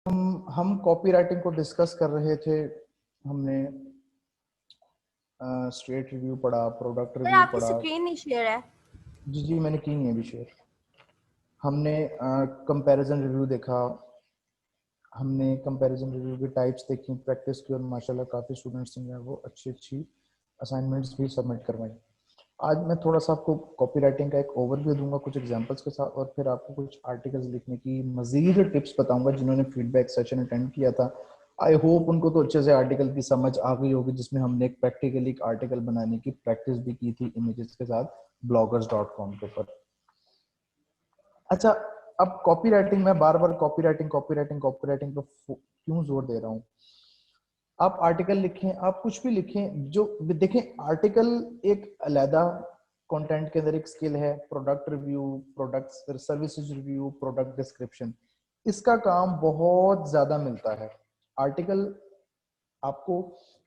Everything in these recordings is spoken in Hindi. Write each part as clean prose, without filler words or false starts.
हम कॉपी राइटिंग को डिस्कस कर रहे थे। हमने स्ट्रेट रिव्यू पढ़ा, प्रोडक्ट सर रिव्यू आपकी पढ़ा। स्क्रीन नहीं शेयर है। जी मैंने की नहीं है अभी शेयर। हमने कंपैरिजन रिव्यू देखा, हमने कंपैरिजन रिव्यू की टाइप्स देखी, प्रैक्टिस की, और माशाल्लाह काफ़ी स्टूडेंट्स ने वो अच्छी असाइनमेंट्स भी सबमिट करवाई। आज मैं थोड़ा सा आपको कॉपी राइटिंग का एक ओवरव्यू दूंगा कुछ एग्जांपल्स के साथ, और फिर आपको कुछ आर्टिकल्स लिखने की मजीद टिप्स बताऊंगा। जिन्होंने फीडबैक सेशन अटेंड किया था, आई होप उनको तो अच्छे से आर्टिकल की समझ आ गई होगी, जिसमें हमने एक प्रैक्टिकली एक आर्टिकल बनाने की प्रैक्टिस भी की थी इमेजेस के साथ bloggers.com के ऊपर। अच्छा, अब कॉपी राइटिंग में बार बार कॉपी राइटिंग पर क्यों जोर दे रहा हूँ? आप आर्टिकल लिखें, आप कुछ भी लिखें, जो देखें आर्टिकल एक अलहदा कंटेंट के अंदर एक स्किल है। Product review, product services review, product description, इसका काम बहुत ज्यादा मिलता है। आर्टिकल आपको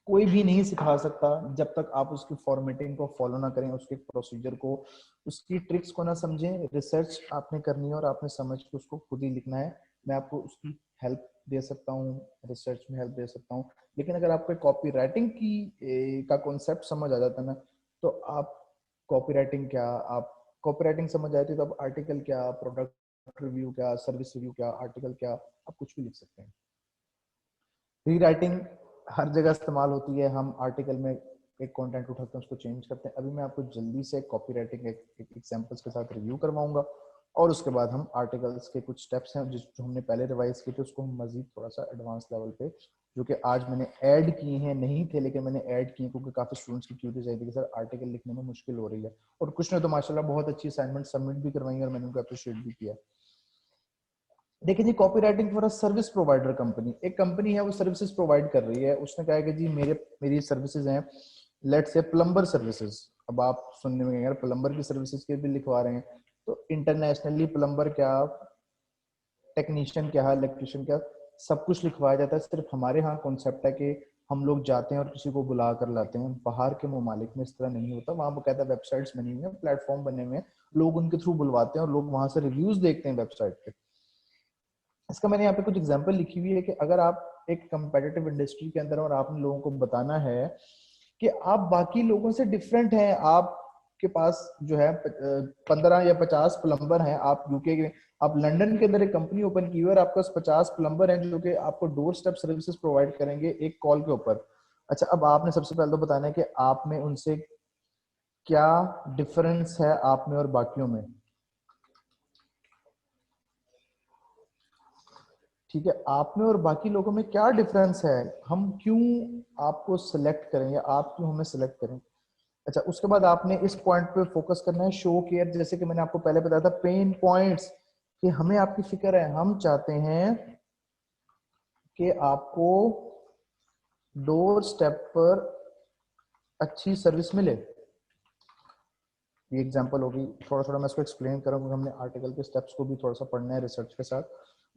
कोई भी नहीं सिखा सकता जब तक आप उसकी फॉर्मेटिंग को फॉलो ना करें, उसके प्रोसीजर को, उसकी ट्रिक्स को ना समझें। रिसर्च आपने करनी है और आपने समझ के उसको खुद ही लिखना है। मैं आपको उसकी हेल्प दे सकता हूँ, रिसर्च में हेल्प दे सकता हूँ, लेकिन अगर आपको कॉपी राइटिंग की का कॉन्सेप्ट समझ आ जाता है ना, तो आप कॉपी राइटिंग क्या, आप कॉपी राइटिंग समझ आती है तो आप आर्टिकल क्या, प्रोडक्ट रिव्यू क्या, सर्विस रिव्यू क्या, आर्टिकल क्या, आप कुछ भी लिख सकते हैं। री राइटिंग हर जगह इस्तेमाल होती है। हम आर्टिकल में एक कंटेंट उठाते हैं, उसको चेंज करते हैं। अभी मैं आपको जल्दी से कॉपी राइटिंग एक एग्जांपल्स के साथ रिव्यू करवाऊंगा, और उसके बाद हम आर्टिकल्स के कुछ स्टेप्स हैं जो हमने पहले रिवाइज किए थे, उसको हम मजीद थोड़ा सा एडवांस लेवल पे, जो कि आज मैंने ऐड किए हैं, नहीं थे लेकिन मैंने ऐड किए क्योंकि काफी स्टूडेंट्स की क्यूरीज आई थी कि सर आर्टिकल लिखने में मुश्किल हो रही है, और कुछ ने तो माशाल्लाह बहुत अच्छी असाइनमेंट सबमिट भी करवाई और मैंने उनको अप्रिशिएट भी किया। देखिए जी, copy writing for a service provider company, एक कंपनी है वो सर्विसेज प्रोवाइड कर रही है। उसने कहा है कि जी मेरी सर्विसेज हैं, लेट्स से प्लम्बर सर्विसेज। अब आप सुनने में यार प्लम्बर की सर्विसेज के भी लिखवा रहे हैं, तो इंटरनेशनली प्लम्बर क्या, टेक्नीशियन क्या, इलेक्ट्रिशियन क्या, सब कुछ लिखवाया जाता है। सिर्फ हमारे यहाँ कॉन्सेप्ट है कि हम लोग जाते हैं और किसी को बुला कर लाते हैं। बाहर के ममालिक में इस तरह नहीं होता, वहाँ बकायदा वेबसाइट्स बनी हुई हैं, प्लेटफॉर्म बने हुए हैं, लोग उनके थ्रू बुलवाते हैं और लोग वहां से रिव्यूज देखते हैं वेबसाइट पे। इसका मैंने यहाँ पे कुछ एग्जांपल लिखी हुई है कि अगर आप एक कंपेटिटिव इंडस्ट्री के अंदर और आपने लोगों को बताना है कि आप बाकी लोगों से डिफरेंट हैं, आपके पास जो है 15 या 50 प्लम्बर हैं, आप यूके के, आप लंदन के अंदर एक कंपनी ओपन की हुई है और आपके पास 50 प्लम्बर हैं जो कि आपको डोर स्टेप सर्विसेज प्रोवाइड करेंगे एक कॉल के ऊपर। अच्छा, अब आपने सबसे पहले तो बताना है कि आप में उनसे क्या डिफरेंस है, आप में और बाकियों में। ठीक है, आप में और बाकी लोगों में क्या डिफरेंस है, हम क्यों आपको सिलेक्ट करेंगे, आप क्यों हमें सिलेक्ट करें। अच्छा, उसके बाद आपने इस पॉइंट पे फोकस करना है, शो केयर। जैसे कि मैंने आपको पहले बताया था, पेन पॉइंट्स, कि हमें आपकी फिक्र है, हम चाहते हैं कि आपको डोर स्टेप पर अच्छी सर्विस मिले। ये एग्जांपल होगी, थोड़ा थोड़ा मैं इसको एक्सप्लेन करूंगा, हमने आर्टिकल के स्टेप्स को भी थोड़ा सा पढ़ना है रिसर्च के साथ।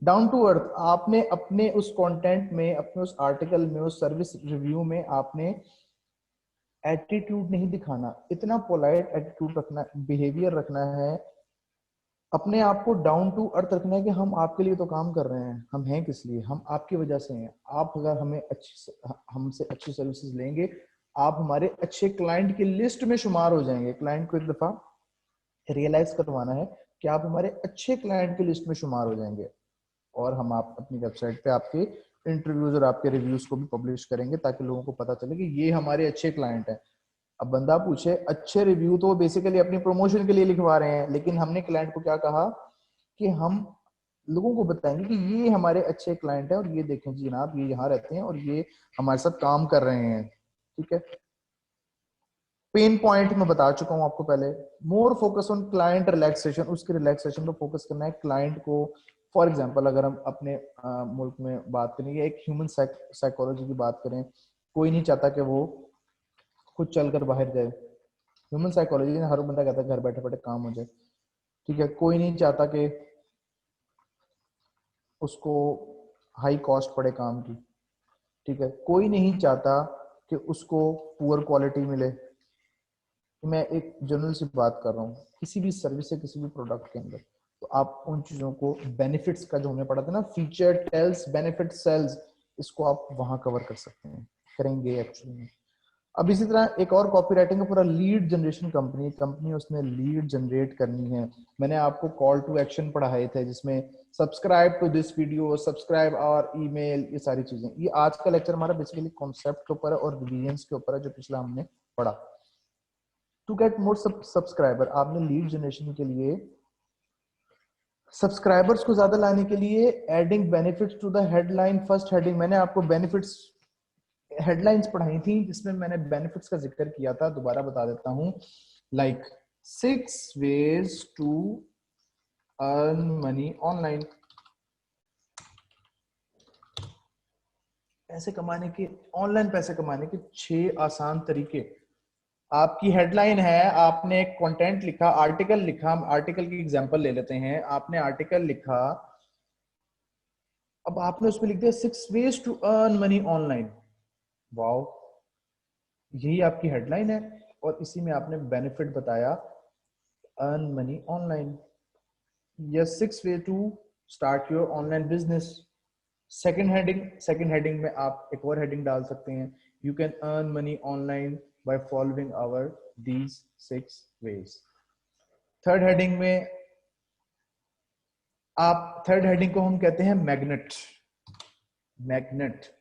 डाउन टू अर्थ, आपने अपने उस कंटेंट में, अपने उस आर्टिकल में, उस सर्विस रिव्यू में आपने एटीट्यूड नहीं दिखाना, इतना पोलाइट एटीट्यूड रखना, बिहेवियर रखना है, अपने आप को डाउन टू अर्थ रखना है कि हम आपके लिए तो काम कर रहे हैं, हम हैं किस लिए, हम आपकी वजह से हैं। आप अगर हमें हमसे अच्छी सर्विसेज लेंगे, आप हमारे अच्छे क्लाइंट की लिस्ट में शुमार हो जाएंगे। क्लाइंट को एक दफा रियलाइज करवाना है कि आप हमारे अच्छे क्लाइंट की लिस्ट में शुमार हो जाएंगे, और हम आप अपनी वेबसाइट पे आपके इंटरव्यूज और आपके रिव्यूज को भी पब्लिश करेंगे ताकि लोगों को पता चले कि ये हमारे अच्छे क्लाइंट हैं। अब बंदा पूछे, अच्छे रिव्यू तो बेसिकली अपनी प्रमोशन के लिए लिखवा रहे हैं, लेकिन हमने क्लाइंट को क्या कहा कि हम लोगों को बताएंगे कि ये हमारे अच्छे क्लाइंट हैं और ये देखें जी जनाब, ये यहाँ रहते हैं और ये हमारे साथ काम कर रहे हैं। ठीक है, पेन पॉइंट मैं बता चुका हूं आपको पहले। More focus on client relaxation, उसके रिलैक्सेशन पे फोकस करना है क्लाइंट को। फॉर एग्जांपल अगर हम अपने मुल्क में बात करें या एक ह्यूमन साइकोलॉजी की बात करें, कोई नहीं चाहता कि वो खुद चलकर बाहर जाए। ह्यूमन साइकोलॉजी हर बंदा कहता है घर बैठे बैठे काम हो जाए। ठीक है, कोई नहीं चाहता कि उसको हाई कॉस्ट पड़े काम की। ठीक है, कोई नहीं चाहता कि उसको पुअर क्वालिटी मिले। मैं एक जनरल सी बात कर रहा हूँ, किसी भी सर्विस से, किसी भी प्रोडक्ट के अंदर तो आप उन चीजों को, बेनिफिट्स का जो हमें पढ़ा था ना, फीचर टेल्स बेनिफिट सेल्स, इसको आप वहां कवर कर सकते हैं, करेंगे एक्चुअली में। अब इसी तरह एक और कॉपी राइटिंग का पूरा लीड जनरेशन कंपनी उसने लीड जनरेट करनी है। मैंने आपको कॉल टू एक्शन पढ़ाए थे जिसमें subscribe to this video, subscribe our email, ये सारी चीजें। ये आज का लेक्चर हमारा बेसिकली कॉन्सेप्ट के ऊपर है और रिवीजन के ऊपर है जो पिछला हमने पढ़ा। टू गेट मोर सब्सक्राइबर, आपने लीड जनरेशन के लिए सब्सक्राइबर्स को ज्यादा लाने के लिए adding benefits to the headline first heading, मैंने आपको बेनिफिट्स हेडलाइंस पढ़ाई थी जिसमें मैंने बेनिफिट्स का जिक्र किया था, दोबारा बता देता हूं। Like 6 ways to earn money online, पैसे कमाने के, ऑनलाइन पैसे कमाने के 6 आसान तरीके। आपकी हेडलाइन है, आपने एक कंटेंट लिखा, आर्टिकल लिखा, हम आर्टिकल की एग्जांपल ले लेते हैं। आपने आर्टिकल लिखा, अब आपने उसमें लिख दिया 6 ways to earn money online. Wow, यही आपकी हेडलाइन है और इसी में आपने बेनिफिट बताया अर्न मनी ऑनलाइन, या 6 way to start your online business. Second heading में आप एक और हेडिंग डाल सकते हैं, you can earn money online by following our these 6 ways। Third heading में आप, थर्ड हेडिंग को हम कहते हैं मैग्नेट। मैग्नेट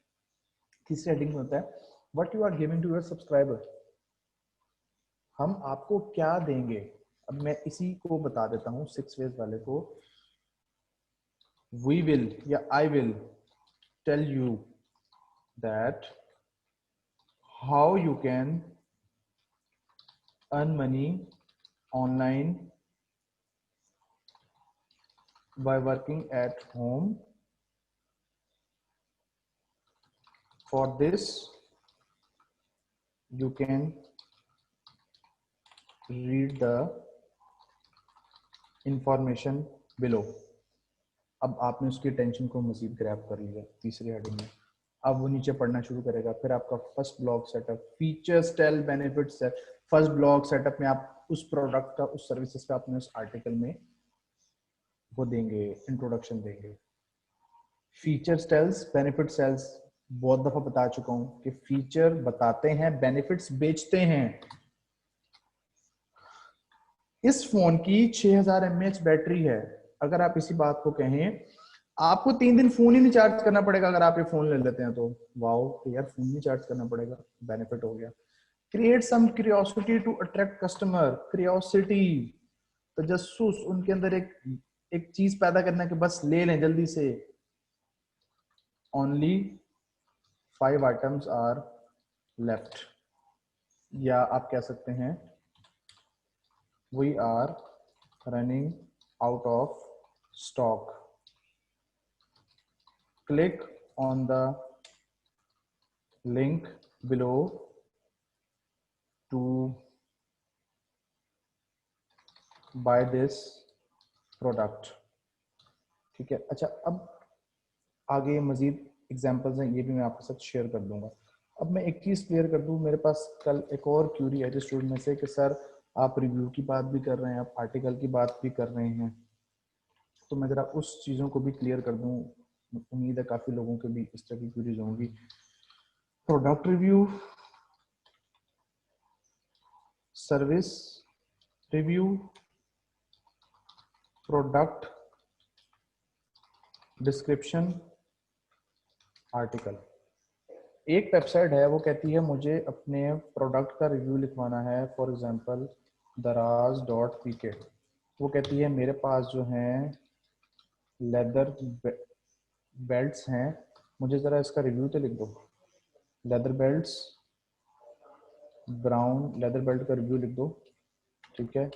तीसरी हेडिंग में होता है what you are giving to your subscriber, हम आपको क्या देंगे। अब मैं इसी को बता देता हूं 6 ways वाले को। वी विल या I will tell you that how you can earn money online by working at home. For this you can read the information below। अब आपने उसकी टेंशन को मजीद ग्रैब कर लिया तीसरी हेडिंग में, अब वो नीचे पढ़ना शुरू करेगा। फिर आपका first blog setup, features tell benefits. First blog setup में आप उस प्रोडक्ट का, उस सर्विसेज का आपने उस आर्टिकल में वो देंगे, इंट्रोडक्शन देंगे। फीचर्स टेल्स बेनिफिट सेल्स, बहुत दफा बता चुका हूं कि फीचर बताते हैं, बेनिफिट्स बेचते हैं। इस फोन की 6000 mAh बैटरी है, अगर आप इसी बात को कहें, आपको 3 दिन फोन ही नहीं चार्ज करना पड़ेगा अगर आप ये फोन ले लेते हैं तो। वाओ, तो यार फोन नहीं चार्ज करना पड़ेगा, बेनिफिट हो गया। Create some curiosity to attract customer, curiosity, तजस्सुस, उनके अंदर एक चीज पैदा करना कि बस ले लें जल्दी से। ओनली 5 items are left, या आप कह सकते हैं we are running out of stock, click on the link below to buy this product। ठीक है, अच्छा अब आगे मजीद एग्जांपल्स हैं, ये भी मैं आपके साथ शेयर कर दूंगा। अब मैं एक चीज क्लियर कर दूं, मेरे पास कल एक और क्यूरी है स्टूडेंट में से कि सर आप रिव्यू की बात भी कर रहे हैं, आप आर्टिकल की बात भी कर रहे हैं, तो मैं जरा उस चीजों को भी क्लियर कर दूं। उम्मीद है काफी लोगों के भी इस तरह की क्यूरीज होंगी। Product review, service review, product description, article. एक वेबसाइट है वो कहती है मुझे अपने प्रोडक्ट का रिव्यू लिखवाना है, फॉर एग्जांपल daraz.pk। वो कहती है मेरे पास जो हैं लेदर बेल्ट्स हैं, मुझे ज़रा इसका रिव्यू तो लिख दो। Leather belts, brown leather belt का रिव्यू लिख दो, ठीक है।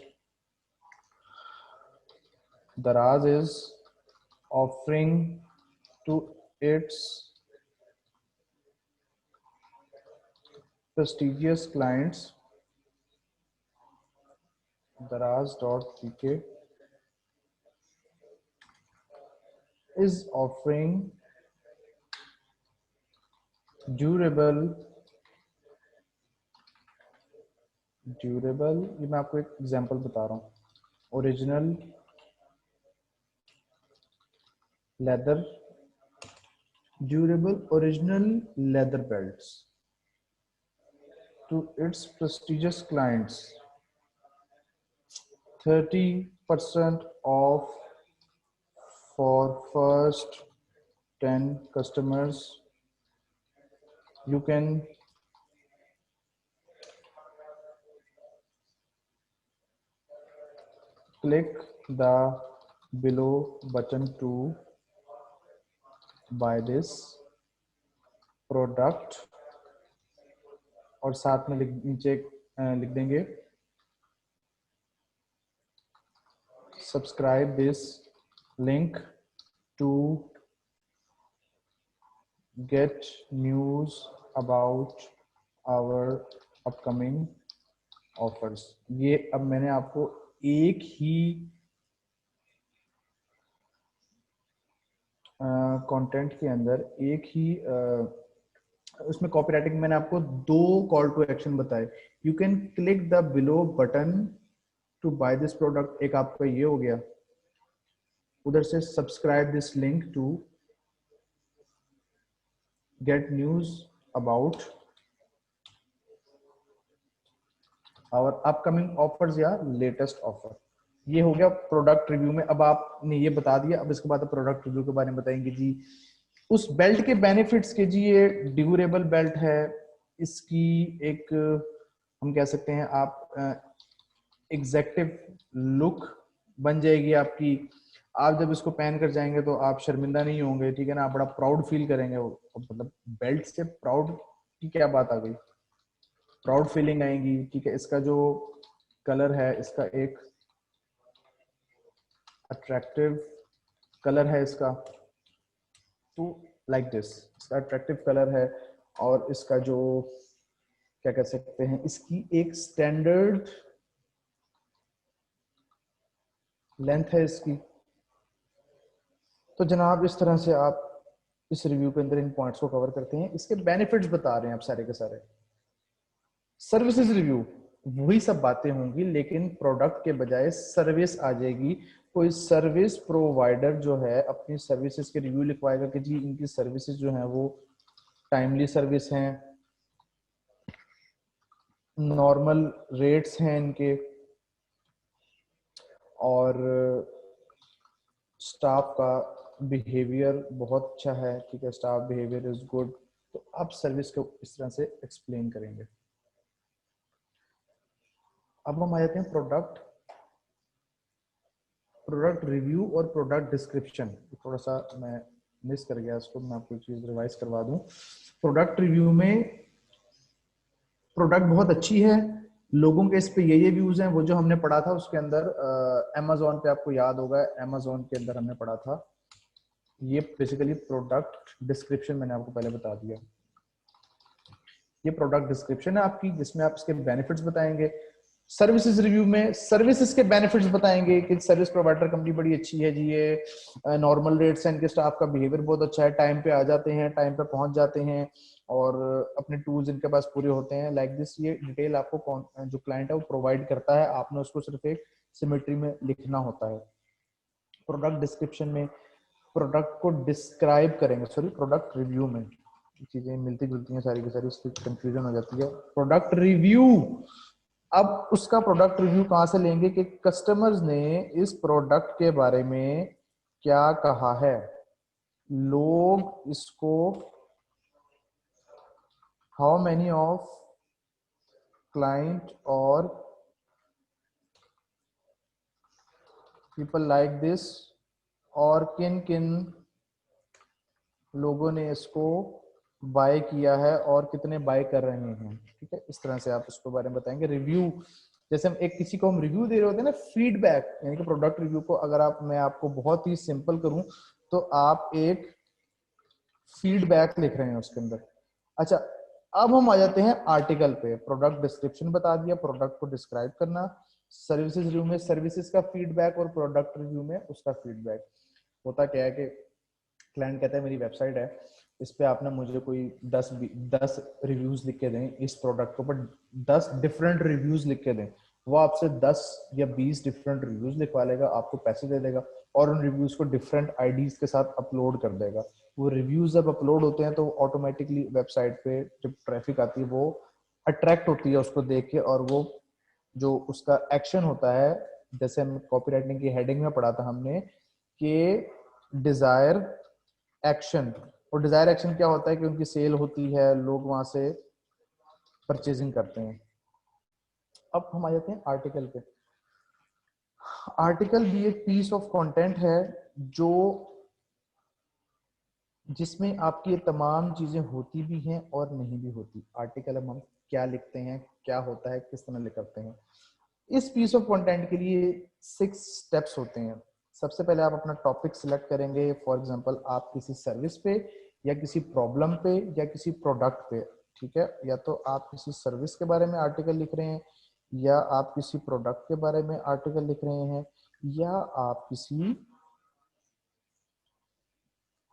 Daraz is offering to its prestigious clients, daraz.pk is offering durable, ये मैं आपको एक एग्जांपल बता रहा हूँ, original leather, durable original leather belts to its prestigious clients. 30% off for first 10 customers. You can click the below button to buy this product, और साथ में नीचे लिख देंगे subscribe this link to get news about our upcoming offers. ये अब मैंने आपको एक ही कंटेंट के अंदर एक ही उसमें कॉपीराइटिंग मैंने आपको 2 कॉल टू एक्शन बताए. You can click the below button to buy this product, एक आपका ये हो गया. उधर से subscribe this link to get news about our upcoming offers या लेटेस्ट ऑफर. ये हो गया प्रोडक्ट रिव्यू में. अब आपने ये बता दिया, अब इसके बाद प्रोडक्ट रिव्यू के बारे में बताएंगे जी. उस बेल्ट के बेनिफिट्स के जी, ये ड्यूरेबल बेल्ट है. इसकी एक हम कह सकते हैं आप एग्जैक्टिव लुक बन जाएगी आपकी. आप जब इसको पहन कर जाएंगे तो आप शर्मिंदा नहीं होंगे, ठीक है ना. आप बड़ा प्राउड फील करेंगे. मतलब बेल्ट से प्राउड की क्या बात आ गई, प्राउड फीलिंग आएगी, ठीक है. इसका जो कलर है, इसका एक अट्रैक्टिव कलर है इसका, तो लाइक दिस, इसका अट्रैक्टिव कलर है. और इसका जो क्या कह सकते हैं, इसकी एक स्टैंडर्ड लेंथ है इसकी. तो जनाब इस तरह से आप इस रिव्यू के अंदर इन पॉइंट्स को कवर करते हैं. इसके बेनिफिट्स बता रहे हैं आप सारे के सारे. सर्विसेज रिव्यू वही सब बातें होंगी, लेकिन प्रोडक्ट के बजाय सर्विस आ जाएगी. कोई सर्विस प्रोवाइडर जो है अपनी सर्विसेज के रिव्यू लिखवाएगा कि जी इनकी सर्विसेज जो है वो टाइमली सर्विस हैं, नॉर्मल रेट्स हैं इनके, और स्टाफ का बिहेवियर बहुत अच्छा है, ठीक है. Staff behaviour is good. तो आप सर्विस को इस तरह से एक्सप्लेन करेंगे. अब हम आ जाते हैं प्रोडक्ट रिव्यू और प्रोडक्ट डिस्क्रिप्शन. थोड़ा सा मैं मिस कर गया इसको, मैं आपको एक चीज रिवाइज करवा दूं. प्रोडक्ट रिव्यू में प्रोडक्ट बहुत अच्छी है, लोगों के इस पे ये व्यूज हैं. वो जो हमने पढ़ा था उसके अंदर अमेज़न पे, आपको याद होगा अमेज़न के अंदर हमने पढ़ा था. ये बेसिकली प्रोडक्ट डिस्क्रिप्शन मैंने आपको पहले बता दिया. ये प्रोडक्ट डिस्क्रिप्शन है आपकी, जिसमें आप इसके बेनिफिट्स बताएंगे. सर्विसेज रिव्यू में सर्विसेज के बेनिफिट्स बताएंगे कि सर्विस प्रोवाइडर कंपनी बड़ी अच्छी है जी, ये नॉर्मल रेट्स हैं, इनके स्टाफ का बिहेवियर बहुत अच्छा है, टाइम पे आ जाते हैं, टाइम पे पहुंच जाते हैं, और अपने टूल्स इनके पास पूरे होते हैं. लाइक दिस, ये डिटेल आपको जो क्लाइंट है वो प्रोवाइड करता है, आपने उसको सिर्फ एक सिमेट्री में लिखना होता है. प्रोडक्ट डिस्क्रिप्शन में प्रोडक्ट को डिस्क्राइब करेंगे, सॉरी प्रोडक्ट रिव्यू में चीजें मिलती जुलती हैं सारी की सारी, इसकी कंफ्यूजन हो जाती है. प्रोडक्ट रिव्यू, अब उसका प्रोडक्ट रिव्यू कहां से लेंगे कि कस्टमर्स ने इस प्रोडक्ट के बारे में क्या कहा है, लोग इसको, हाउ मेनी ऑफ क्लाइंट और पीपल लाइक दिस, और किन किन लोगों ने इसको बाय किया है और कितने बाय कर रहे हैं, ठीक है. इस तरह से आप उसके बारे में बताएंगे. रिव्यू, जैसे हम एक किसी को हम रिव्यू दे रहे होते हैं ना, फीडबैक, यानी कि प्रोडक्ट रिव्यू को अगर आप, मैं आपको बहुत ही सिंपल करूं तो आप एक फीडबैक लिख रहे हैं उसके अंदर. अच्छा, अब हम आ जाते हैं आर्टिकल पे. प्रोडक्ट डिस्क्रिप्शन बता दिया, प्रोडक्ट को डिस्क्राइब करना. सर्विसेज रिव्यू में सर्विसेज का फीडबैक, और प्रोडक्ट रिव्यू में उसका फीडबैक. होता क्या है कि क्लाइंट कहता है मेरी वेबसाइट है, इस पे आपने मुझे कोई 10 रिव्यूज लिख के दें इस प्रोडक्ट को, बट 10 डिफरेंट रिव्यूज लिख के दें. वो आपसे 10 या 20 डिफरेंट रिव्यूज लिखवा लेगा, आपको पैसे दे देगा. और उन रिव्यूज को डिफरेंट आईडीज के साथ अपलोड कर देगा। वो रिव्यूज जब अपलोड होते हैं तो ऑटोमेटिकली वेबसाइट पे जब ट्रैफिक आती है वो अट्रैक्ट होती है उसको देख के, और वो जो उसका एक्शन होता है, जैसे हम कॉपीराइटिंग की हेडिंग में पढ़ा था हमने कि डिजायर एक्शन, और डिजायर एक्शन क्या होता है कि उनकी सेल होती है, लोग वहां से परचेजिंग करते हैं। अब हम आ जाते हैं आर्टिकल पे। आर्टिकल भी एक पीस ऑफ कंटेंट है जो जिसमें आपकी ये तमाम चीजें होती भी हैं और नहीं भी होती। आर्टिकल हम क्या लिखते हैं, क्या होता है, किस तरह लिखते हैं। इस पीस ऑफ कंटेंट के लिए 6 स्टेप्स होते हैं। सबसे पहले आप अपना टॉपिक सिलेक्ट करेंगे। फॉर एग्जांपल आप किसी सर्विस पे या किसी प्रॉब्लम पे या किसी प्रोडक्ट पे, ठीक है, या तो आप किसी सर्विस के बारे में आर्टिकल लिख रहे हैं, या आप किसी प्रोडक्ट के बारे में आर्टिकल लिख रहे हैं, या आप किसी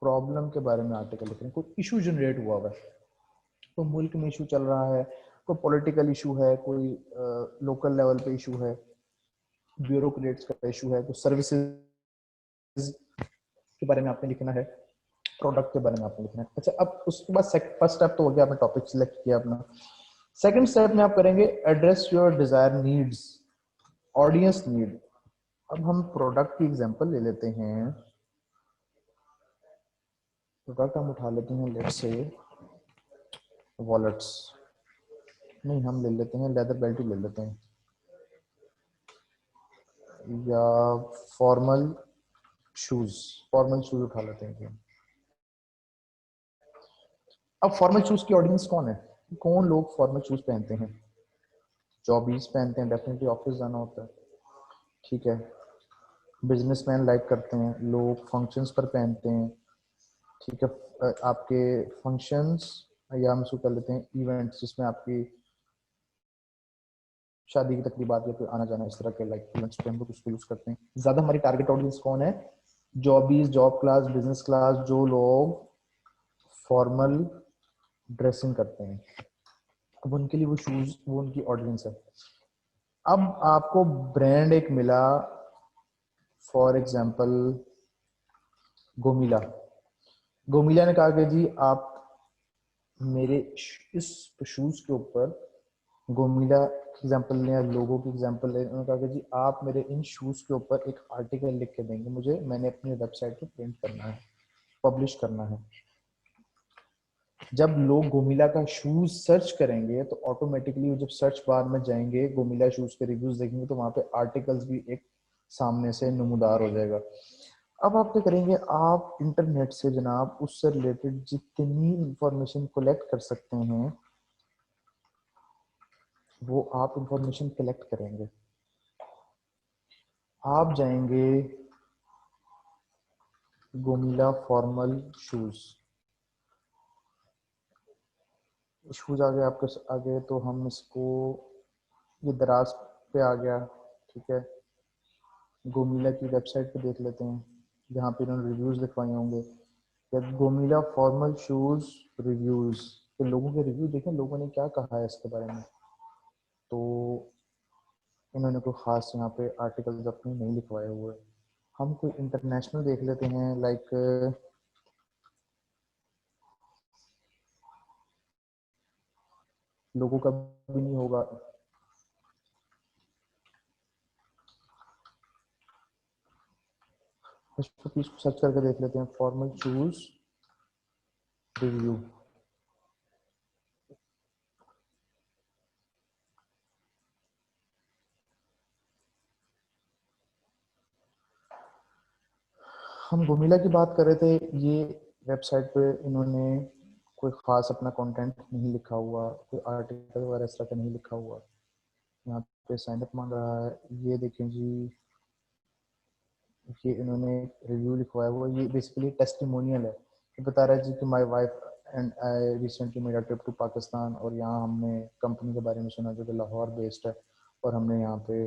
प्रॉब्लम के बारे में आर्टिकल लिख रहे हैं। कोई इशू जनरेट हुआ हुआ है, तो मुल्क में इशू चल रहा है, कोई पॉलिटिकल इशू है, कोई लोकल लेवल पे इशू है, ब्यूरोक्रेट्स का इशू है, तो सर्विसेज के बारे में आपने लिखना है, प्रोडक्ट के बारे में आपने लिखना है। अच्छा, अब उसके बाद फर्स्ट स्टेप तो हो गया, आपने टॉपिक सिलेक्ट किया अपना। सेकंड स्टेप में आप करेंगे address your desire needs, audience need. अब हम प्रोडक्ट की एग्जांपल ले लेते हैं। प्रोडक्ट हम उठा लेते हैं, लेट्स से वॉलेट्स, नहीं हम ले लेते हैं लेदर बेल्ट ही ले लेते हैं, या फॉर्मल शूज, फॉर्मल शूज उठा लेते हैं। अब फॉर्मल शूज की ऑडियंस कौन है, कौन लोग फॉर्मल शूज पहनते हैं? जॉबीज पहनते हैं, डेफिनेटली ऑफिस जाना होता है, ठीक है। बिजनेसमैन लाइक करते हैं, लोग फंक्शंस पर पहनते हैं, ठीक है। आपके फंक्शंस, या हम इसको कर लेते हैं इवेंट्स, जिसमें आपकी शादी की तकरीबात या फिर आना जाना, इस तरह के लाइक इवेंट्स पे हम लोग उसको यूज करते हैं। ज्यादा हमारी टारगेट ऑडियंस कौन है? जॉबीज, जॉब क्लास, बिजनेस क्लास, जो लोग फॉर्मल ड्रेसिंग करते हैं, अब उनके लिए वो शूज, वो उनकी ऑडियंस है। अब आपको ब्रांड एक मिला, फॉर एग्जांपल गोमिला। गोमिला ने कहा कि जी आप मेरे इस शूज के ऊपर, गोमिला की एग्जांपल लें या लोगों की एग्जांपल लें, उन्होंने कहा कि जी आप मेरे इन शूज के ऊपर एक आर्टिकल लिख के देंगे मुझे, मैंने अपनी वेबसाइट पे प्रिंट करना है, पब्लिश करना है। जब लोग गोमिला का शूज सर्च करेंगे तो ऑटोमेटिकली जब सर्च बार में जाएंगे, गोमिला शूज के रिव्यूज देखेंगे, तो वहां पे आर्टिकल्स भी एक सामने से नमूदार हो जाएगा। अब आप क्या करेंगे, आप इंटरनेट से जनाब उससे रिलेटेड जितनी इंफॉर्मेशन कलेक्ट कर सकते हैं वो आप इंफॉर्मेशन कलेक्ट करेंगे। आप जाएंगे गोमिला फॉर्मल शूज, शूज आ गए आपके आगे, तो हम इसको, ये दराज पे आ गया, ठीक है। गोमिला की वेबसाइट पे देख लेते हैं, जहाँ पे इन्होंने रिव्यूज लिखवाए होंगे, या गोमिला फॉर्मल शूज रिव्यूज, तो लोगों के रिव्यू देखें, लोगों ने क्या कहा है इसके बारे में। तो इन्होंने कोई खास यहाँ पे आर्टिकल्स अपने नहीं लिखवाए हुए। हम कोई इंटरनेशनल देख लेते हैं, लाइक लोगों का भी नहीं होगा, इसको सर्च करके देख लेते हैं, फॉर्मल शूज रिव्यू। हम गोमिला की बात कर रहे थे, ये वेबसाइट पे इन्होंने कोई खास अपना कंटेंट नहीं लिखा हुआ, कोई आर्टिकल वगैरह इस तरह का नहीं लिखा हुआ। यहाँ पे साइन अप मांग रहा है, ये देखें जी, ये इन्होंने रिव्यू लिखवाया हुआ, ये बेसिकली टेस्टिमोनियल है। ये बता रहा है जी कि my wife and I recently made a trip to Pakistan, और यहाँ हमने कंपनी के बारे में सुना जो कि लाहौर बेस्ड है, और हमने यहाँ पे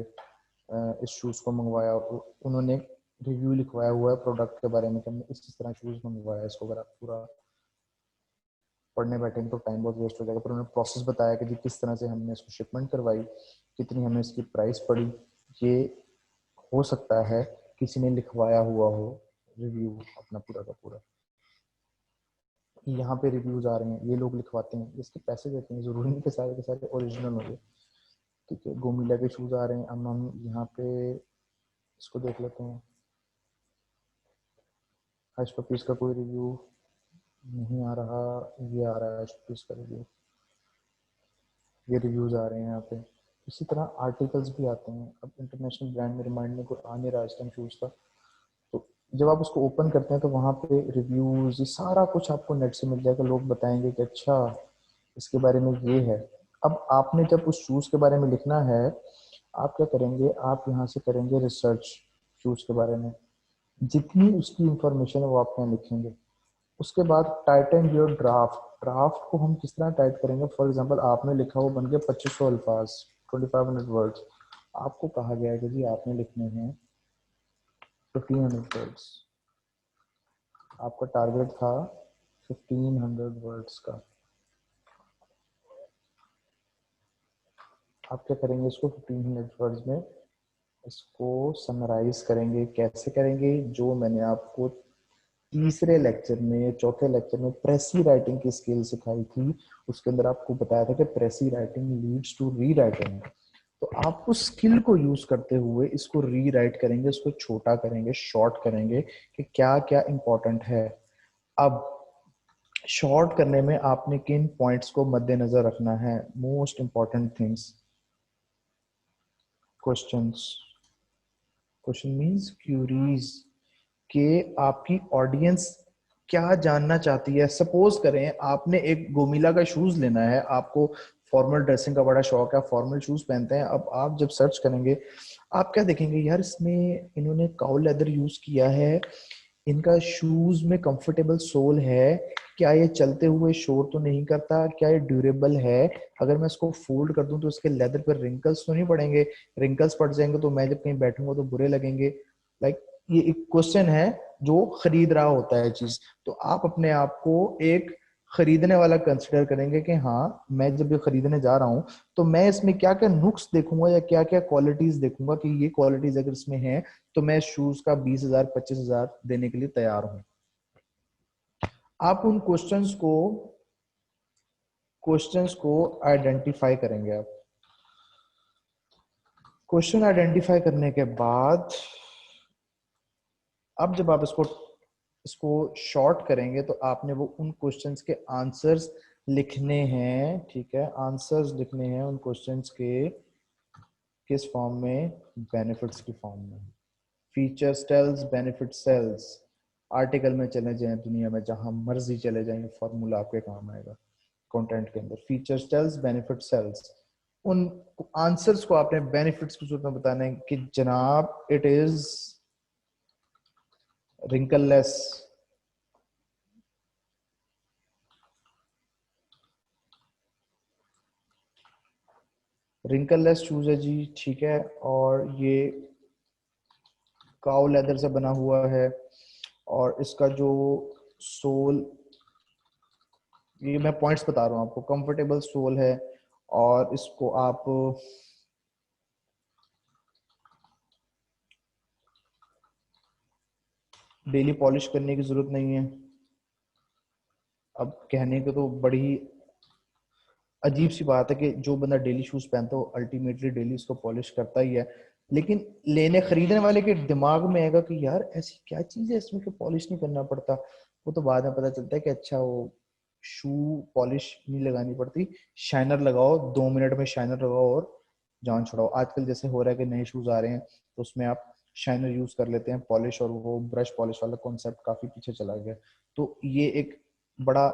इस शूज़ को मंगवाया। उन्होंने रिव्यू लिखवाया हुआ है प्रोडक्ट के बारे में कि हमने इस तरह शूज़ मंगवाया। इसको अगर आप पूरा पढ़ने बैठेंगे तो टाइम बहुत वेस्ट हो जाएगा, पर उन्होंने प्रोसेस बताया कि जी किस तरह से हमने इसको शिपमेंट करवाई, कितनी हमें इसकी प्राइस पड़ी। ये हो सकता है किसी ने लिखवाया हुआ हो रिव्यू अपना पूरा का पूरा। यहाँ पे रिव्यूज आ रहे हैं, ये लोग लिखवाते हैं, इसके पैसे देते हैं, जरूरी नहीं कि सारे के सारे ओरिजिनल हो गए। ठीक है, गोमिला के शूज आ रहे हैं। अब हम यहाँ पे इसको देख लेते हैं। हश पपीज का कोई रिव्यू नहीं आ रहा, ये आ रहा है हश पपीज का रिव्यू, ये रिव्यूज आ रहे हैं यहाँ पे। इसी तरह आर्टिकल्स भी आते हैं। अब इंटरनेशनल ब्रांड में रिमाइंड में कोई आ नहीं रहा इस टाइम शूज का, तो जब आप उसको ओपन करते हैं तो वहाँ पे रिव्यूज, ये सारा कुछ आपको नेट से मिल जाएगा। लोग बताएंगे कि अच्छा इसके बारे में ये है। अब आपने जब उस शूज के बारे में लिखना है, आप क्या करेंगे, आप यहाँ से करेंगे रिसर्च शूज के बारे में, जितनी उसकी इंफॉर्मेशन है वो आप यहाँ लिखेंगे। उसके बाद टाइटन योर ड्राफ्ट। ड्राफ्ट को हम किस तरह टाइप करेंगे, फॉर एग्जांपल आपने लिखा, वो बन गया 2500 अल्फाज, 2500 वर्ड्स। आपको कहा गया है कि जी आपने लिखने हैं 1500 वर्ड्स, आपका टारगेट था 1500 वर्ड्स का। आप क्या करेंगे, इसको 1500 वर्ड्स में इसको समराइज करेंगे। कैसे करेंगे, जो मैंने आपको तीसरे लेक्चर में, चौथे लेक्चर में प्रेसी राइटिंग की स्किल सिखाई थी, उसके अंदर आपको बताया था कि precis writing leads to rewriting. तो आप उस स्किल को यूज करते हुए इसको री राइट करेंगे, इसको छोटा करेंगे, शॉर्ट करेंगे कि क्या क्या इंपॉर्टेंट है। अब शॉर्ट करने में आपने किन पॉइंट्स को मद्देनजर रखना है, most important things. Questions, question means queries, कि आपकी ऑडियंस क्या जानना चाहती है। सपोज करें आपने एक गोमिला का शूज लेना है, आपको फॉर्मल ड्रेसिंग का बड़ा शौक है, फॉर्मल शूज पहनते हैं। अब आप जब सर्च करेंगे, आप क्या देखेंगे, यार इसमें इन्होंने काउ लेदर यूज किया है, इनका शूज में कंफर्टेबल सोल है, क्या ये चलते हुए शोर तो नहीं करता, क्या ये ड्यूरेबल है, अगर मैं इसको फोल्ड कर दूं तो इसके लेदर पर रिंकल्स तो नहीं पड़ेंगे, रिंकल्स पड़ जाएंगे तो मैं जब कहीं बैठूंगा तो बुरे लगेंगे। लाइक ये एक क्वेश्चन है जो खरीद रहा होता है चीज। तो आप अपने आप को एक खरीदने वाला कंसिडर करेंगे कि हाँ मैं जब ये खरीदने जा रहा हूँ तो मैं इसमें क्या क्या नुक्स देखूंगा या क्या क्या क्वालिटीज देखूंगा कि ये क्वालिटीज अगर इसमें है तो मैं शूज का 20,000 25,000 देने के लिए तैयार हूं। आप उन क्वेश्चंस को आइडेंटिफाई करेंगे। आप क्वेश्चन आइडेंटिफाई करने के बाद अब जब आप इसको शॉर्ट करेंगे तो आपने वो उन क्वेश्चंस के आंसर्स लिखने हैं। ठीक है, आंसर्स लिखने हैं उन क्वेश्चंस के किस फॉर्म में, बेनिफिट्स की फॉर्म में। Features tells, benefit sells. Article में चले जाएं, दुनिया में जहां मर्जी चले जाएं, फॉर्मूला आपके काम आएगा कंटेंट के अंदर। Features tells, benefit sells. उन आंसर्स को आपने बेनिफिट्स की सूरत में बताना है कि जनाब it is wrinkleless, wrinkleless shoes है जी। ठीक है, और ये काउ लेदर से बना हुआ है और इसका जो सोल, ये मैं पॉइंट्स बता रहा हूँ आपको, कंफर्टेबल सोल है और इसको आप डेली पॉलिश करने की जरूरत नहीं है। अब कहने को तो बड़ी अजीब सी बात है कि जो बंदा डेली शूज पहनता है वो अल्टीमेटली डेली उसको पॉलिश करता ही है, लेकिन लेने खरीदने वाले के दिमाग में आएगा कि यार ऐसी क्या चीज है इसमें कि पॉलिश नहीं करना पड़ता। वो तो बाद में पता चलता है कि अच्छा वो शू पॉलिश नहीं लगानी पड़ती, शाइनर लगाओ, 2 मिनट में शाइनर लगाओ और जान छुड़ाओ। आजकल जैसे हो रहा है कि नए शूज आ रहे हैं तो उसमें आप शाइनर यूज कर लेते हैं, पॉलिश, और वो ब्रश पॉलिश वाला कॉन्सेप्ट काफी पीछे चला गया। तो ये एक बड़ा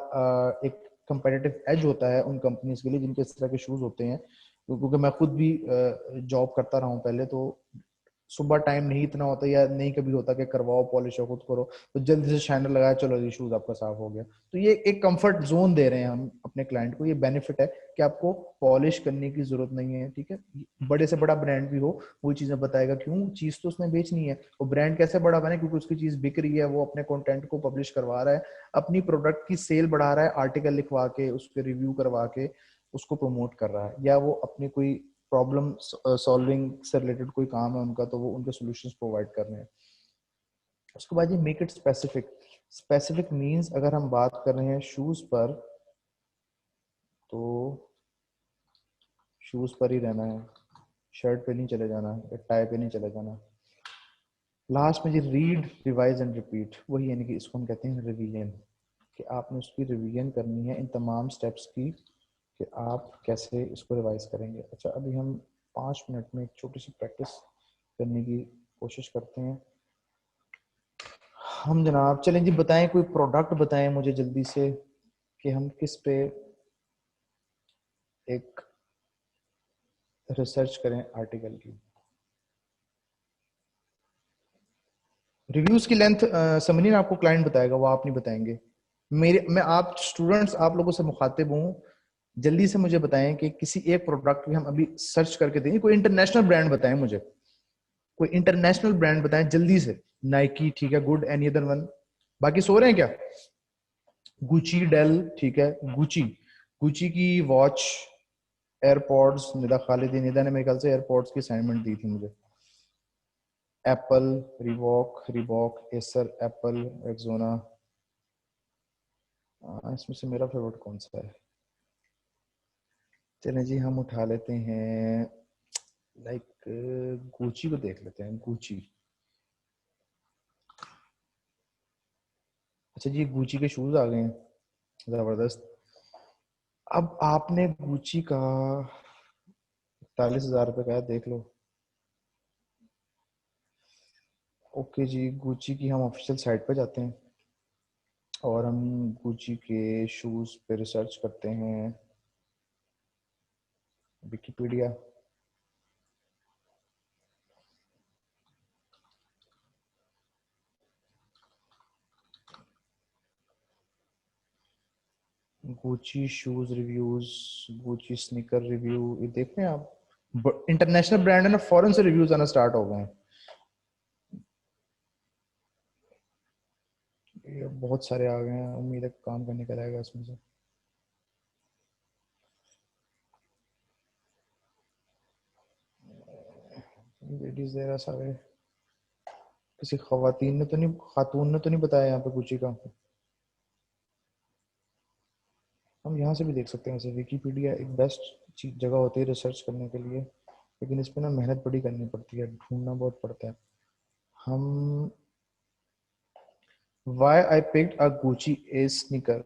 एक कंपेटिटिव एज होता है उन कंपनीज के लिए जिनके इस तरह के शूज होते हैं। क्योंकि मैं खुद भी जॉब करता रहा हूँ पहले, तो सुबह टाइम नहीं इतना होता या नहीं कभी होता कि करवाओ पॉलिश और खुद करो, तो जल्दी से शाइनर लगाया, चलो ये शूज आपका साफ हो गया। तो ये एक कंफर्ट जोन दे रहे हैं हम अपने क्लाइंट को। ये बेनिफिट है कि आपको पॉलिश करने की जरूरत नहीं है। ठीक है, बड़े से बड़ा ब्रांड भी हो वही चीजें बताएगा, क्यों, चीज तो उसने बेचनी है। वो ब्रांड कैसे बड़ा बने, क्योंकि उसकी चीज बिक रही है, वो अपने कंटेंट को पब्लिश करवा रहा है, अपनी प्रोडक्ट की सेल बढ़ा रहा है, आर्टिकल लिखवा के, उसके रिव्यू करवा के उसको प्रमोट कर रहा है, या वो अपनी कोई प्रॉब्लम सॉल्विंग से रिलेटेड कोई काम है उनका तो वो उनके सॉल्यूशंस प्रोवाइड कर रहे हैं। उसके बाद ये make it specific. Specific means अगर हम बात कर रहे हैं शूज पर, तो शूज पर ही रहना है, शर्ट पे नहीं चले जाना या टाई पे नहीं चले जाना। लास्ट में जी रीड रिवाइज एंड रिपीट, वही यानी कि इसको हम कहते हैं रिवीजन, कि आपने उसकी रिवीजन करनी है इन तमाम स्टेप्स की, कि आप कैसे इसको रिवाइज करेंगे। अच्छा, अभी हम 5 मिनट में एक छोटी सी प्रैक्टिस करने की कोशिश करते हैं। हम जनाब चलें जी, बताएं कोई प्रोडक्ट बताएं मुझे जल्दी से, कि हम किस पे एक रिसर्च करें आर्टिकल की। रिव्यूज की लेंथ समझिए आपको क्लाइंट बताएगा, वो आप नहीं बताएंगे। मैं आप स्टूडेंट्स आप लोगों से मुखातिब हूँ, जल्दी से मुझे बताएं कि किसी एक प्रोडक्ट की हम अभी सर्च करके देंगे, कोई इंटरनेशनल ब्रांड बताएं मुझे, कोई इंटरनेशनल ब्रांड बताएं जल्दी से। नाइकी ठीक है, गुड, एनी अदर वन? बाकी सो रहे हैं क्या? गुची, डेल ठीक है, गुची, गुची की वॉच, एयरपॉड्स, निदा खालिदी, निदा ने मेरे ख्याल से एयरपॉड्स की असाइनमेंट दी थी मुझे। Apple, Reebok, Reebok, Acer, Apple, एक्सोना। इसमें से मेरा फेवरेट कौन सा है? चलें जी हम उठा लेते हैं, लाइक गुची को देख लेते हैं, गुची। अच्छा जी, गुची के शूज आ गए हैं, जबरदस्त। अब आपने गुची का 41,000 रुपये का है, देख लो। ओके जी, गुची की हम ऑफिशियल साइट पे जाते हैं और हम गुची के शूज पे रिसर्च करते हैं, Wikipedia. Gucci shoes reviews, Gucci sneaker review, ये देख रहे हैं आप, इंटरनेशनल ब्रांड है ना, फॉरेन से रिव्यूज आना स्टार्ट हो गए हैं। ये बहुत सारे आ गए हैं, उम्मीद है काम करने का रहेगा इसमें से। लेडीज देरा सारे, किसी खातून ने तो नहीं बताया यहाँ पे गुची का। हम यहाँ से भी देख सकते हैं, वैसे विकिपीडिया एक बेस्ट जगह होती है रिसर्च करने के लिए, लेकिन इस पे ना मेहनत बड़ी करनी पड़ती है, ढूंढना बहुत पड़ता है। हम why I picked a Gucci a sneaker,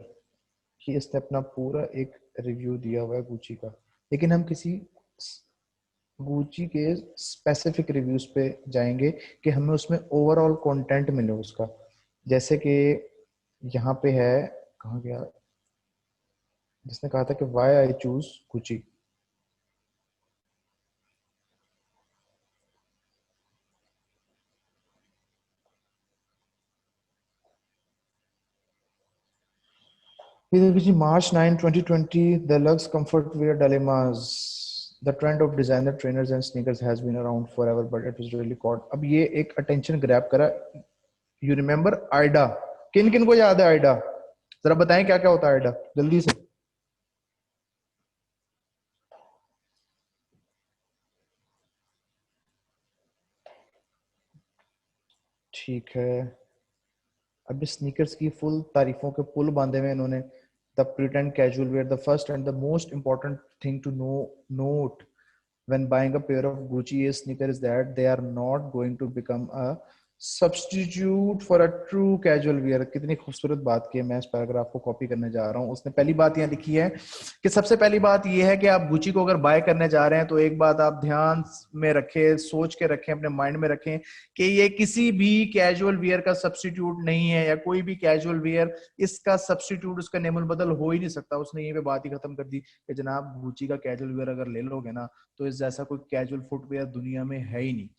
कि इसने अपना पूरा एक रिव्यू दिया हुआ है गुची का, लेकिन हम किसी गुची के स्पेसिफिक रिव्यूज पे जाएंगे कि हमें उसमें ओवरऑल कंटेंट मिले उसका। जैसे कि यहाँ पे है, कहाँ गया जिसने कहा था कि वाई आई चूज गुची। ये देखिए जी, March 9, 2020, the Lux Comfort Wear Dilemmas. The trend of designer trainers and sneakers has been around forever, but it was really caught. अब ये एक attention grab करा। You remember Aida? किन किन को याद है आइडा? जरा बताएं क्या क्या होता है आइडा, जल्दी से। ठीक है, अब स्नीकर्स की फुल तारीफों के पुल बांधे हुए इन्होंने। The pretend casual wear, the first and the most important thing to note when buying a pair of Gucci sneaker is that they are not going to become a substitute for a true casual wear। कितनी खूबसूरत बात की है, मैं इस पैराग्राफ को कॉपी करने जा रहा हूँ। उसने पहली बात यहाँ लिखी है कि सबसे पहली बात यह है कि आप गुची को अगर बाय करने जा रहे हैं तो एक बात आप ध्यान में रखें, सोच के रखें, अपने माइंड में रखें कि ये किसी भी कैजुअल वियर का सब्सटीट्यूट नहीं है, या कोई भी कैजुअल वियर इसका सब्सटीट्यूट, उसका नेमुल बदल हो ही नहीं सकता। उसने ये पे बात ही खत्म कर दी कि जनाब गुची का कैजुअल वियर अगर ले लोगे ना, तो इस जैसा कोई कैजुअल फुटवेयर दुनिया में है ही नहीं।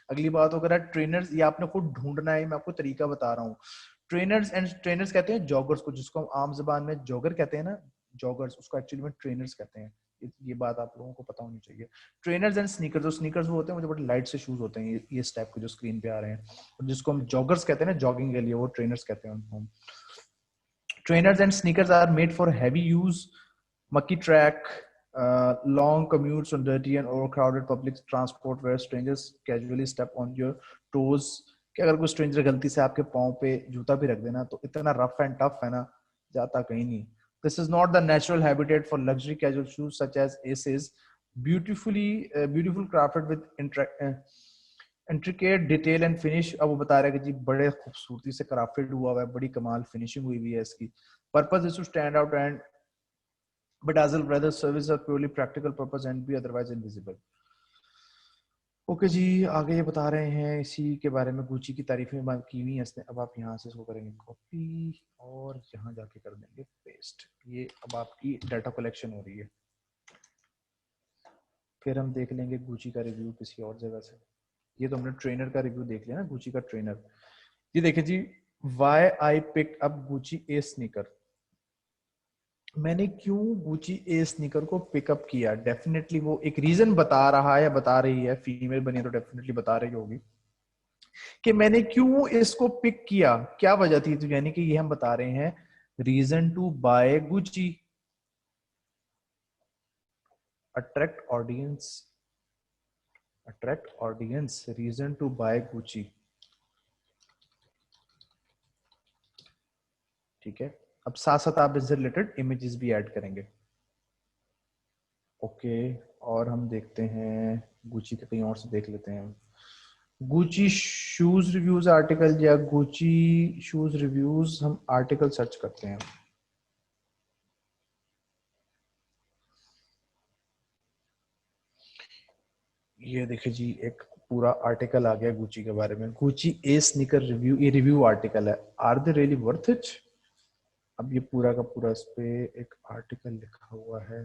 अगली बात अगर ट्रेनर्स, ये आपने खुद ढूंढना है, मैं आपको तरीका बता रहा हूँ। ट्रेनर्स कहते हैं जॉगर्स को, जिसको हम आम जबान में जॉगर कहते हैं ना, जॉगर्स, उसको एक्चुअली में ट्रेनर्स कहते हैं। ये बात आप लोगों को पता होनी चाहिए। ट्रेनर्स एंड स्नीकर्स, जो स्नीकर्स वो होते हैं, मुझे बड़े लाइट से शूज होते हैं, ये स्टेप के जो स्क्रीन पे आ रहे हैं, और जिसको हम जॉगर्स कहते हैं ना जॉगिंग के लिए, वो ट्रेनर्स कहते हैं उनको। Trainers and sneakers are made for heavy use, mucky track, long commutes on dirty and overcrowded public transport where strangers casually step on your toes. कि अगर कोई स्ट्रेंजर गलती से आपके पाँव पे जूता भी रख देना तो इतना रफ एंड टफ है ना, जाता कहीं नहीं. This is not the natural habitat for luxury casual shoes such as Aces, beautiful crafted with intricate detail and finish. अब वो बता रहा है कि जी बड़े खूबसूरती से क्राफ्टेड हुआ हुआ है, बड़ी कमाल फिनिशिंग हुई हुई है इसकी. Purpose is to stand out and bedazzle rather service a purely practical purpose and be otherwise invisible. Okay जी, आगे ये बता रहे हैं इसी के बारे में, गुची की तारीफें की हुई है इसने. अब आप यहाँ से इसको करेंगे कॉपी और यहाँ जाके कर देंगे पेस्ट. ये अब आपकी डाटा कलेक्शन हो रही है. फिर हम देख लेंगे गुची का रिव्यू किसी और जगह से. ये तो हमने ट्रेनर का रिव्यू देख लिया ना, गुची का ट्रेनर. ये देखिए जी, why I pick up Gucci a sneaker. मैंने क्यों गुची ए स्नीकर को पिकअप किया. डेफिनेटली वो एक रीजन बता रहा है या बता रही है, फीमेल बनी तो डेफिनेटली बता रही होगी कि मैंने क्यों इसको पिक किया, क्या वजह थी. तो यानी कि ये हम बता रहे हैं reason to buy Gucci. Attract audience, reason to buy Gucci. ठीक है. अब साथ साथ आप इससे रिलेटेड इमेजेस भी ऐड करेंगे. ओके, और हम देखते हैं गुची के कहीं और से देख लेते हैं. गुची शूज रिव्यूज आर्टिकल या गुची शूज रिव्यूज, हम आर्टिकल सर्च करते हैं. ये देखिए जी, एक पूरा आर्टिकल आ गया गुची के बारे में. गुची ए स्नीकर रिव्यू, ये रिव्यू आर्टिकल है. Are they really worth it. अब ये पूरा का पूरा इस पे एक आर्टिकल लिखा हुआ है.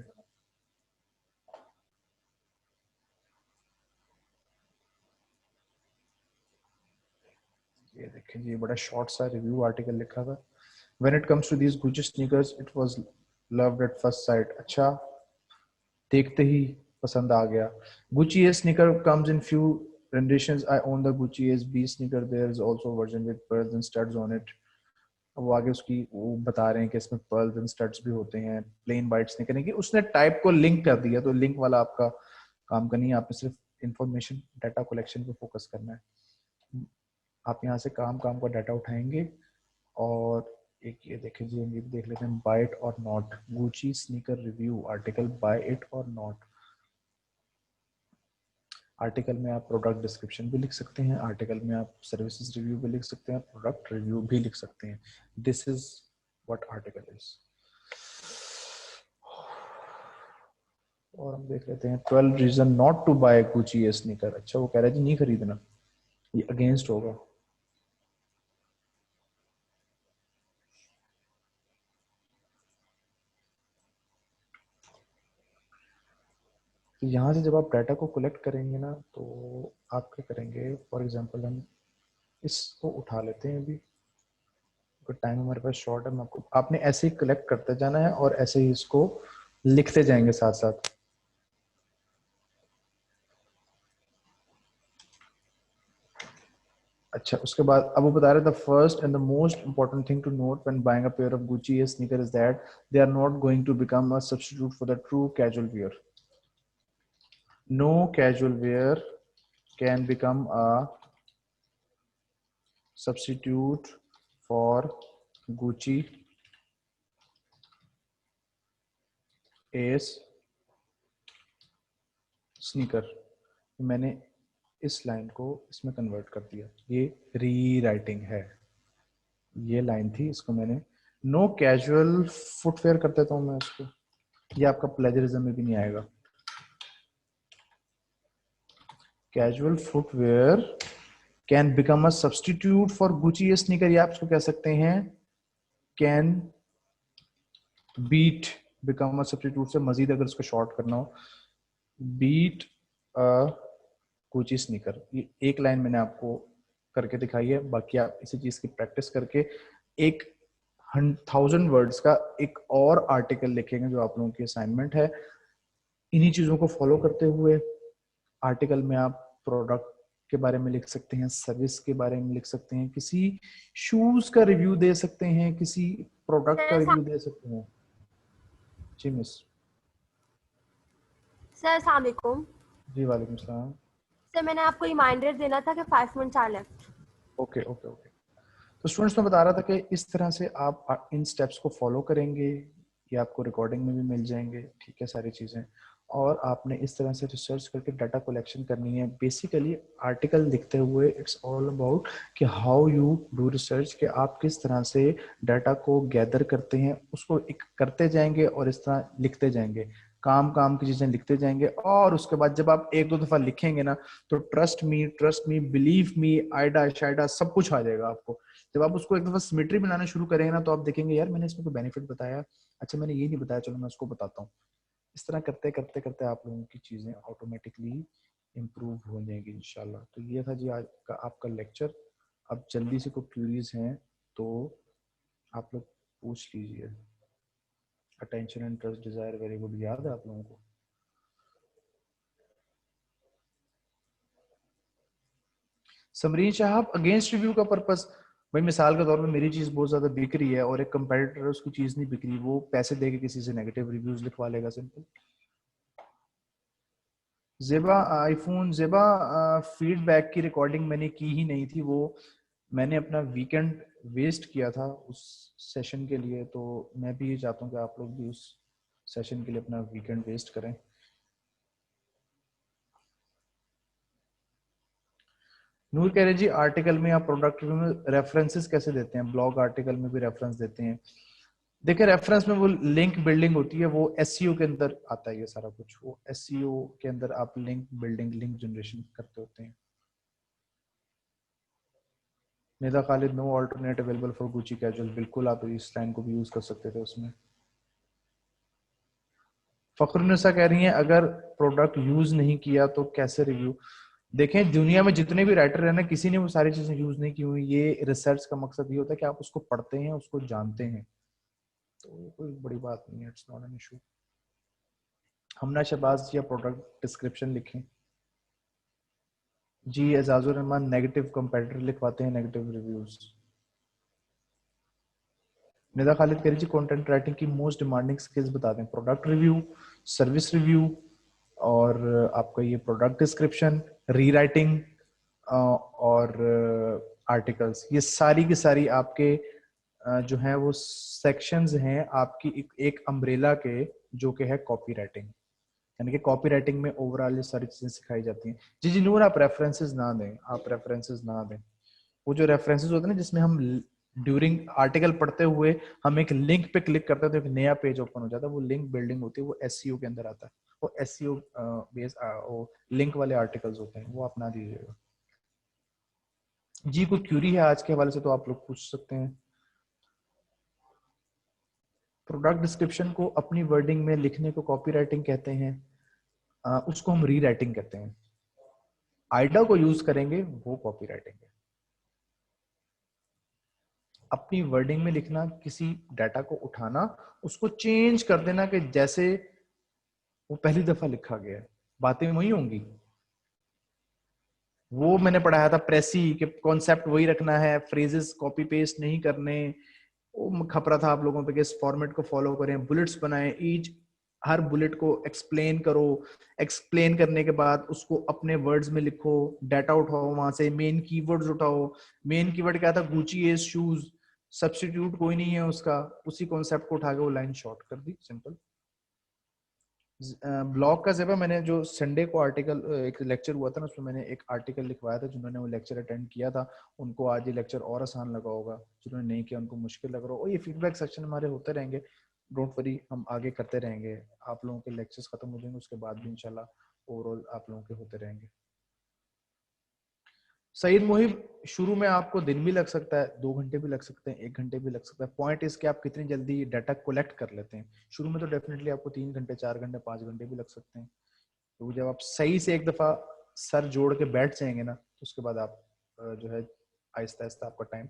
ये देखिए जी, बड़ा शॉर्ट सा रिव्यू आर्टिकल लिखा हुआ. When it comes to these Gucci sneakers, it was loved at first sight. अच्छा, देखते ही पसंद आ गया. Gucci A sneaker comes in few renditions. I own the Gucci Ace B sneaker. There is also a version with pearls and studs on it. वो आगे उसकी वो बता रहे हैं कि इसमें pearls and studs भी होते हैं. Plain white sneaker है कि उसने टाइप को लिंक कर दिया, तो लिंक वाला आपका काम का नहीं है. आपने सिर्फ इंफॉर्मेशन डाटा कलेक्शन पे फोकस करना है. आप यहाँ से काम का डाटा उठाएंगे. और एक ये देखें जी, हम ये भी देख लेते हैं, buy it or not. Gucci sneaker review article, buy it or not. Article में आप प्रोडक्ट डिस्क्रिप्शन भी लिख सकते हैं, आर्टिकल में आप सर्विसेज रिव्यू भी लिख सकते हैं, प्रोडक्ट रिव्यू भी लिख सकते हैं. This is what article is. और हम देख लेते हैं 12 reason not to buy Gucci ये स्नीकर. अच्छा, वो कह रहा है जी नहीं खरीदना, ये अगेंस्ट होगा. तो यहाँ से जब आप डाटा को कलेक्ट करेंगे ना, तो आप क्या करेंगे, फॉर एग्जांपल हम इसको उठा लेते हैं. अभी टाइम हमारे पास शॉर्ट है, मैं आपको, आपने ऐसे ही कलेक्ट करते जाना है और ऐसे ही इसको लिखते जाएंगे साथ साथ. अच्छा, उसके बाद अब वो बता रहे थे, first and the most important thing to note when buying a pair of Gucci sneaker is that they are not going to become a substitute for the true casual wear. No casual wear can become a substitute for Gucci's sneaker. मैंने इस लाइन को इसमें कन्वर्ट कर दिया, ये री राइटिंग है. ये लाइन थी, इसको मैंने नो कैजुअल फुटवेयर कर देता हूं मैं इसको. ये आपका प्लेजरिज्म में भी नहीं आएगा. Casual footwear can become a substitute for Gucci sneaker, ये आप इसको कह सकते हैं can beat become a substitute से मजीद अगर इसको शॉर्ट करना हो, बीट गुची स्नीकर. ये एक लाइन मैंने आपको करके दिखाई है. बाकी आप इसी चीज की प्रैक्टिस करके एक 1000 वर्ड्स का एक और आर्टिकल लिखेंगे जो आप लोगों की असाइनमेंट है. इन्हीं चीजों को फॉलो करते हुए आर्टिकल में आप प्रोडक्ट के बारे में लिख सकते हैं, सर्विस के बारे में लिख सकते हैं, किसी शूज का रिव्यू दे सकते हैं, किसी प्रोडक्ट का रिव्यू दे सकते हैं. जी मिस. सर अस्सलाम वालेकुम. जी वालेकुम सलाम. सर मैंने आपको रिमाइंडर देना था कि 5 minutes are left. Okay okay okay. तो स्टूडेंट्स, मैं बता रहा था कि इस तरह से आप इन स्टेप्स को फॉलो करेंगे, ये आपको रिकॉर्डिंग में भी मिल जाएंगे, ठीक है, सारी चीज़ें। और आपने इस तरह से रिसर्च करके डाटा कलेक्शन करनी है। बेसिकली आर्टिकल लिखते हुए इट्स ऑल अबाउट कि हाउ यू डू रिसर्च, कि आप किस तरह से डाटा को गैदर करते हैं, उसको एक करते जाएंगे और इस तरह लिखते जाएंगे, काम काम की चीज़ें लिखते जाएंगे। और उसके बाद जब आप एक दो दफ़ा लिखेंगे ना, तो ट्रस्ट मी, बिलीव मी, आइडा शाइडा सब कुछ आ जाएगा आपको। जब आप उसको एक दफा सिमेट्री बनाना शुरू करेंगे ना, तो आप देखेंगे यार मैंने इसमें कोई बेनिफिट बताया, अच्छा मैंने ये नहीं बताया, चलो मैं उसको बताता हूँ। इस तरह करते करते करते आप लोगों की चीजें ऑटोमेटिकली इम्प्रूव हो जाएंगी इंशाल्लाह। तो ये था जी आज का आपका लेक्चर। अब जल्दी से कोई क्यूरीज हैं तो आप लोग पूछ लीजिए। Attention, interest, desire, very good, याद है आप लोगों को? समरीन साहब, अगेंस्ट रिव्यू का पर्पस, भाई मिसाल के तौर पे मेरी चीज बहुत ज्यादा बिक रही है और एक कंपेटिटर उसकी चीज नहीं बिक रही, वो पैसे देके किसी से नेगेटिव रिव्यूज लिखवा लेगा, सिंपल। जेबा आईफोन, जेबा फीडबैक की रिकॉर्डिंग मैंने की ही नहीं थी, वो मैंने अपना वीकेंड वेस्ट किया था उस सेशन के लिए। तो मैं भी ये चाहता हूँ कि आप लोग भी उस सेशन के लिए अपना वीकेंड वेस्ट करें। नूर कह रहे जी, आर्टिकल में या प्रोडक्ट रिव्यू में रेफरेंसेस कैसे देते हैं? ब्लॉग आर्टिकल में भी रेफरेंस देते हैं। देखिए, रेफरेंस में वो लिंक बिल्डिंग होती है, वो एसईओ के अंदर आता है ये सारा कुछ। वो एसईओ के अंदर आप लिंक बिल्डिंग, लिंक जनरेशन करते होते हैं। Nida Khalid, no alternate available for Gucci casual, बिल्कुल आप इस लाइन को भी यूज कर सकते थे उसमें। फखरुन्निसा कह रही हैं अगर प्रोडक्ट यूज नहीं किया तो कैसे रिव्यू? देखें, दुनिया में जितने भी राइटर है ना, किसी ने वो सारी चीजें यूज नहीं की हुई। ये रिसर्च का मकसद ये होता है कि आप उसको पढ़ते हैं, उसको जानते हैं, तो कोई बड़ी बात नहीं है, इट्स नॉट एन इशू। हमना शहबाज या प्रोडक्ट डिस्क्रिप्शन लिखें जी। एजाजुर रहमान, नेगेटिव कंपेटिटर लिखवाते हैं, नेगेटिव रिव्यूज। निदा खालिद कह रही जी, कंटेंट राइटिंग की मोस्ट डिमांडिंग स्किल्स बता दें। प्रोडक्ट रिव्यू, सर्विस रिव्यू, और आपका ये प्रोडक्ट डिस्क्रिप्शन, रीराइटिंग, और आर्टिकल्स, ये सारी की सारी आपके जो है वो सेक्शंस हैं आपकी एक अम्ब्रेला के, जो कि है कॉपी राइटिंग। यानी कि कॉपी राइटिंग में ओवरऑल ये सारी चीजें सिखाई जाती हैं। जी जी नूर, आप रेफरेंसेस ना दें, आप रेफरेंसेस ना दें। वो जो रेफरेंसेस होते हैं ना, जिसमें हम ड्यूरिंग आर्टिकल पढ़ते हुए हम एक लिंक पे क्लिक करते हैं तो एक नया पेज ओपन हो जाता है, वो लिंक बिल्डिंग होती है, वो एसईओ के अंदर आता है। वो एसईओ बेस वो लिंक वाले आर्टिकल्स होते हैं, वो आप ना दीजिएगा। जी, कोई क्यूरी है आज के हवाले से तो आप लोग पूछ सकते हैं। प्रोडक्ट डिस्क्रिप्शन को अपनी वर्डिंग में लिखने को कॉपी राइटिंग कहते हैं, उसको हम री राइटिंग कहते हैं। आइडा को यूज करेंगे वो कॉपी राइटिंग है। अपनी वर्डिंग में लिखना, किसी डाटा को उठाना, उसको चेंज कर देना कि जैसे वो पहली दफा लिखा गया है, बातें वही होंगी। वो मैंने पढ़ाया था प्रेसी के, कॉन्सेप्ट वही रखना है, फ्रेजेस कॉपी पेस्ट नहीं करने। वो खपरा था आप लोगों पे कि इस फॉर्मेट को फॉलो करें, बुलेट्स बनाएं, ईच हर बुलेट को एक्सप्लेन करो, एक्सप्लेन करने के बाद उसको अपने वर्ड्स में लिखो, डाटा उठाओ वहां से, मेन कीवर्ड्स उठाओ। मेन कीवर्ड क्या था? गुची इज शूज, सब्स्टिट्यूट कोई नहीं है उसका, उसी कॉन्सेप्ट को उठा के वो लाइन शॉर्ट कर दी, सिंपल। ब्लॉग का ज़ेबा, मैंने जो संडे को आर्टिकल एक लेक्चर हुआ था ना, उसमें मैंने एक आर्टिकल लिखवाया था। जिन्होंने वो लेक्चर अटेंड किया था उनको आज ये लेक्चर और आसान लगा होगा, जिन्होंने नहीं किया उनको मुश्किल लग रहा हो। और ये फीडबैक सेक्शन हमारे होते रहेंगे, डोंट वरी, हम आगे करते रहेंगे। आप लोगों के लेक्चर्स खत्म हो जाएंगे, उसके बाद भी इंशाल्लाह ओवरऑल आप लोगों के होते रहेंगे। सईद मुहिब, शुरू में आपको दिन भी लग सकता है, 2 घंटे भी लग सकते हैं, 1 घंटे भी लग सकता है। पॉइंट इसके आप कितनी जल्दी डाटा कलेक्ट कर लेते हैं। शुरू में तो डेफिनेटली आपको 3 घंटे, 4 घंटे, 5 घंटे भी लग सकते हैं। तो जब आप सही से एक दफा सर जोड़ के बैठ जाएंगे ना, तो उसके बाद आप जो है आहिस्ता आहिस्ता आपका टाइम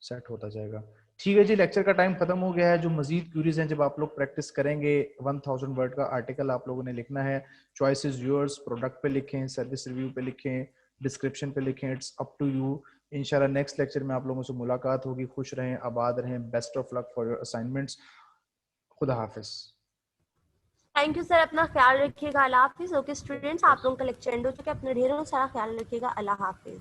सेट होता जाएगा। ठीक है जी, लेक्चर का टाइम खत्म हो गया है। जो मजीद क्यूरीज हैं, जब आप लोग प्रैक्टिस करेंगे, 1000 वर्ड का आर्टिकल आप लोगों ने लिखना है। चॉइस इज योर्स, प्रोडक्ट पे लिखें, सर्विस रिव्यू पे लिखें, डिस्क्रिप्शन पे लिखें, इट्स अप टू यू। इंशाल्लाह नेक्स्ट लेक्चर में आप लोगों से मुलाकात होगी। खुश रहें, आबाद रहें, best of luck for your assignments. खुदा हाफिज। थैंक यू सर, अपना ख्याल रखिएगा। अल्लाह हाफिज। ओके स्टूडेंट्स, आप लोगों का लेक्चर एंड हो चुका है। अपना ढेरों सारा ख्याल रखिएगा। अल्लाह हाफिज।